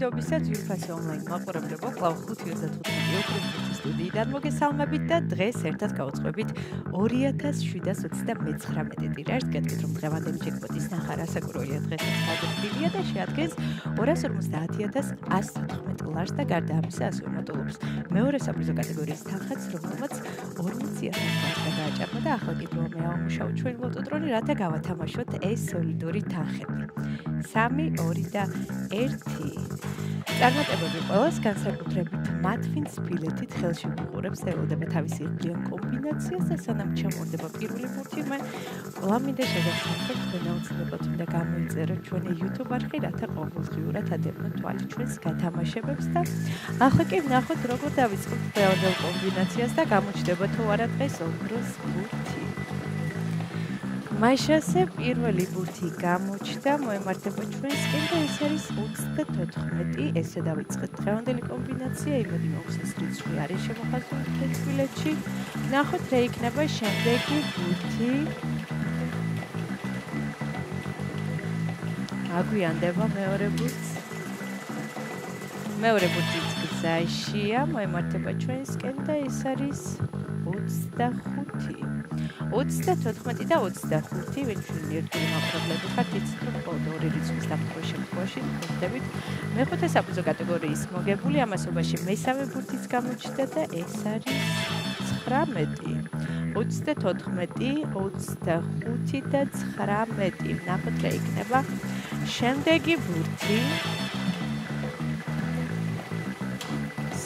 მშვიდობისა ძვირფასი ონლაინ მაყურებლებო, კვლავ 5:35 ოქროს სტუდიიდან მოგესალმებით და დღეს ერთად გავუძღვებით 2729 ტირაჟს. გეტყვით, რომ დღევანდელი ჯეკპოტის ნახა რასაკვირველია, დღესაც გადაგვილია და შეადგენს 250,114 ლარს და გარდა ამისა ასე უმატულობს მეორე საპრიზო კატეგორიის თანხაც, რომელმაც 40,000 ლარს გადააჭარბა და ახლა კი დროა მე ავმუშაო ჩვენი ლოტოტრონი, რათა გავათამაშოთ ეს სოლიდური თანხები. 3, 2 და 1. წარმატებები ყველას, განსაკუთრებით მათ, ვინც ბილეთით ხელში ვიყურებს, ელოდება თავისი იღბლიან კომბინაციას და სანამ ჩამორდება პირველი ბურთი, მან ყველა მინდა შეგახსენოთ, თქვენ აუცილებლად უნდა გამოიწეროთ ჩვენი YouTube არხი, რათა ყოველდღიურად ადევნოთ თვალი ჩვენს გათამაშებებს და ახლა კი ვნახოთ, როგორ დავიწყოთ ბევრ კომბინაციას და გამოჩნდება თუ არა დღეს ოქროს ბურთი. მაშასე პირველი ბურთი გამოჩნდა, მოემართება ჩვენსკენ და ეს არის 34. ესე დავიწყეთ დღევანდელი კომბინაცია, იმედი მაქვს ეს რიცხვი არის შემოხაზული თეთბილეთში. ნახოთ რა იქნება შემდეგი ბურთი. აგვიანდება მეორე ბურთს. მეორე ბურთიც გზაშია, მოემართება ჩვენსკენ და ეს არის 25. 34 და 25, ვინც ერთგვარი მაყურებლები ხართ, იცით, რომ მხოლოდ ორი რიცხვის დამტვრის შემთხვევაში გხვდებით მეხუთე საპრიზო კატეგორიის მოგებული, ამასობაში მესამე ბურთიც გამოჩნდა და ეს არის 19. 34, 25 და 19. ნახოთ რა იქნება შემდეგი ბურთი.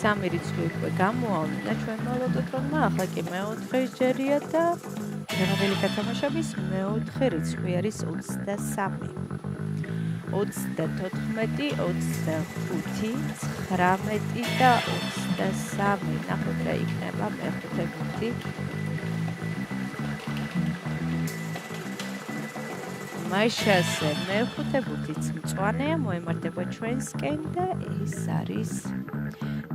სამი რიცხვი უკვე გამოავლინა ჩვენმა ლოტოტრონმა, ახლა კი მეოთხე ჯერია და დღევანდელი გათამაშების მეოთხე რიცხვი არის 23. 34, 25, 19 და 23. ნახოთ რა იქნება მეხუთე ბურთი. მაშასე მეხუთე ბურთიც მწვანეა, მოემართება ჩვენსკენ და ეს არის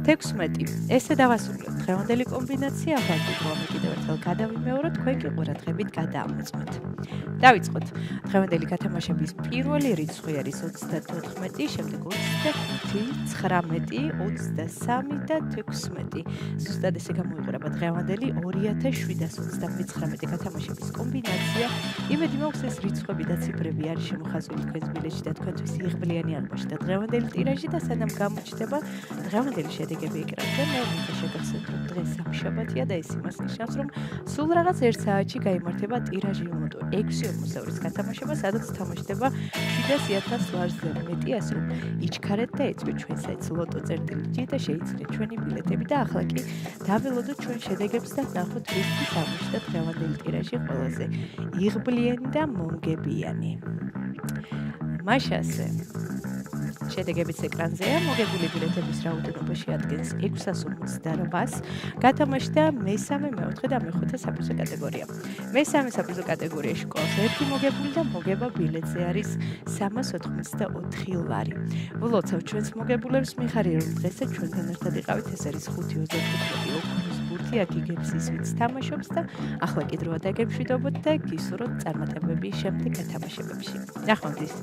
16. ესე დავასრულოთ დღევანდელი კომბინაცია, ახლა კი დროა კიდევ ერთხელ გადავიმეოროთ, თქვენ კი ყურადღებით გადაამოწმოთ. დავიწყოთ. დღევანდელი გათამაშების პირველი რიცხვი არის 34, შემდეგ 25, 19, 23 და 16. ზუსტად ესე გამოიყურება დღევანდელი 2729 გათამაშების კომბინაცია. იმედი მაქვს ეს რიცხვები და ციფრები არის შემოხაზული თქვენს ბილეთში და თქვენთვის იღბლიანი აღმოჩნდა დღევანდელი ტირაჟი და სანამ გამოჩნდება დღევანდელი შედეგები ეკრანზე, მე მინდა შეგახსენოთ, რომ დღეს სამშაბათია და ეს იმას ნიშნავს, რომ სულ რაღაც 1 საათში გაიმართება ტირაჟი ლოტო 6.40-ის გათამაშება, სადაც თამაშდება 700,000 ლარზე მეტი, ასე რომ იჩქარეთ და ეწვით ჩვენ საიტს loto.gi და შეიცვლეთ ჩვენი ბილეთები და ახლა კი დაველოდოთ ჩვენ შედეგებს და ნახოთ ვისთვის აღმოჩნდა დღევანდელი ტირაჟი ყველაზე იღბლიანი და მომგებიანი. მაშასე შედეგებიც ეკრანზეა, მოგებული ბილეთების რაოდენობა შეადგენს 658-ს, გათამაშდა მესამე, მეოთხე და მეხუთე საპრიზო კატეგორია. მესამე საპრიზო კატეგორიაში ყავს 1 მოგებული და მოგება ბილეთზე არის 384 ლარი. ვლოცავ ჩვენს მოგებულებს, მიხარია რომ დღესაც ჩვენთან ერთად იყავით, ეს არის 5:35 ოქროს ბურთი, აქ იგებს ის ვინც თამაშობს და ახლა კი დროა დაგემშვიდობოთ და გისურვოთ წარმატებები შემდეგ გათამაშებებში. ნახვამდის.